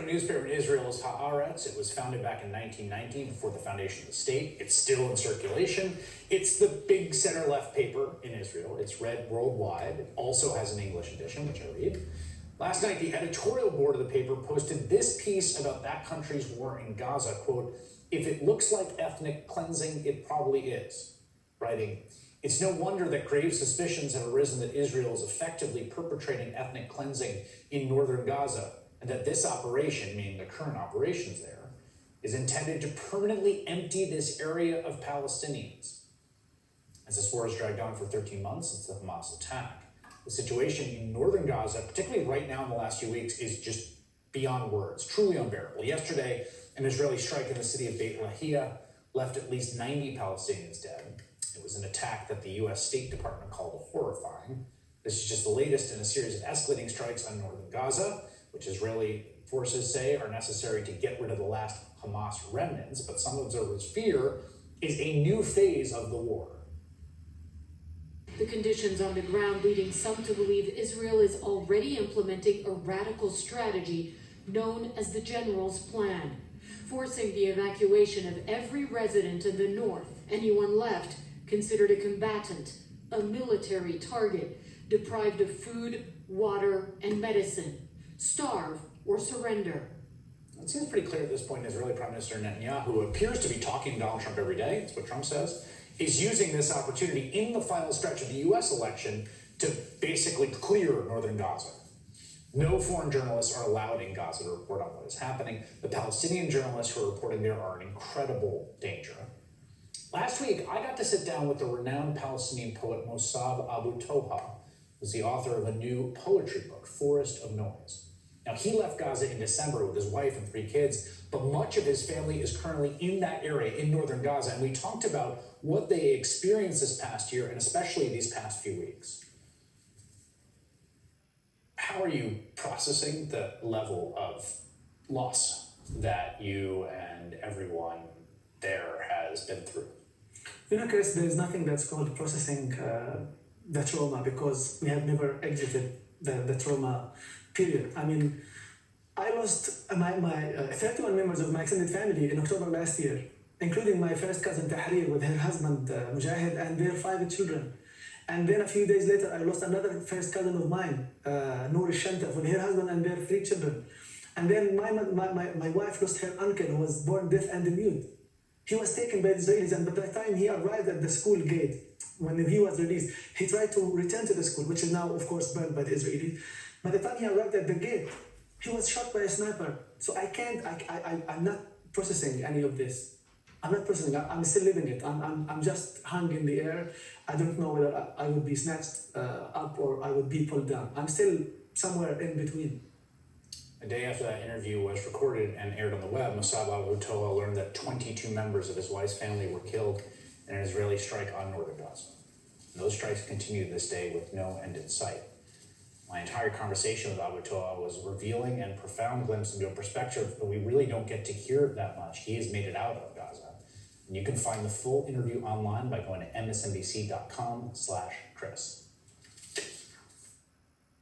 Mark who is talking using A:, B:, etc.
A: Newspaper in Israel is Haaretz. It was founded back in 1990 before the foundation of the state. It's still in circulation. It's the big center-left paper in Israel. It's read worldwide. It also has an English edition, which I read. Last night, the editorial board of the paper posted this piece about that country's war in Gaza. Quote, "If it looks like ethnic cleansing, it probably is." Writing, "It's no wonder that grave suspicions have arisen that Israel is effectively perpetrating ethnic cleansing in northern Gaza, and that this operation," meaning the current operations there, "is intended to permanently empty this area of Palestinians." As this war has dragged on for 13 months since the Hamas attack, the situation in northern Gaza, particularly right now in the last few weeks, is just beyond words, truly unbearable. Yesterday, an Israeli strike in the city of Beit Lahia left at least 90 Palestinians dead. It was an attack that the U.S. State Department called horrifying. This is just the latest in a series of escalating strikes on northern Gaza, which Israeli forces say are necessary to get rid of the last Hamas remnants, but some observers fear is a new phase of the war.
B: The conditions on the ground leading some to believe Israel is already implementing a radical strategy known as the General's Plan, forcing the evacuation of every resident in the north, anyone left considered a combatant, a military target, deprived of food, water, and medicine, starve or surrender.
A: It seems pretty clear at this point Israeli Prime Minister Netanyahu, who appears to be talking to Donald Trump every day, that's what Trump says, is using this opportunity in the final stretch of the U.S. election to basically clear northern Gaza. No foreign journalists are allowed in Gaza to report on what is happening. The Palestinian journalists who are reporting there are in incredible danger. Last week, I got to sit down with the renowned Palestinian poet Mossab Abu Toha, who's the author of a new poetry book, Forest of Noise. Now, he left Gaza in December with his wife and 3 kids, but much of his family is currently in that area in northern Gaza, and we talked about what they experienced this past year, and especially these past few weeks. How are you processing the level of loss that you and everyone there has been through?
C: You know, Chris, there's nothing that's called processing the trauma, because we have never exited the trauma period. I mean, I lost my 31 members of my extended family in October last year, including my first cousin Tahrir with her husband Mujahid and their 5 children. And then a few days later, I lost another first cousin of mine, Noor Shantaf, with her husband and their 3 children. And then my wife lost her uncle, who was born deaf and mute. He was taken by the Israelis, and by the time he arrived at the school gate, when he was released, he tried to return to the school, which is now, of course, burned by the Israelis. By the time he arrived at the gate, he was shot by a sniper. So I'm not processing any of this. I'm not processing, I'm still living it. I'm just hung in the air. I don't know whether I would be snatched up or I would be pulled down. I'm still somewhere in between.
A: A day after that interview was recorded and aired on the web, Mossab Abu Toha learned that 22 members of his wife's family were killed in an Israeli strike on northern Gaza. And those strikes continue to this day with no end in sight. My entire conversation with Abu Toha was a revealing and profound glimpse into a perspective that we really don't get to hear that much. He has made it out of Gaza. And you can find the full interview online by going to msnbc.com/Chris.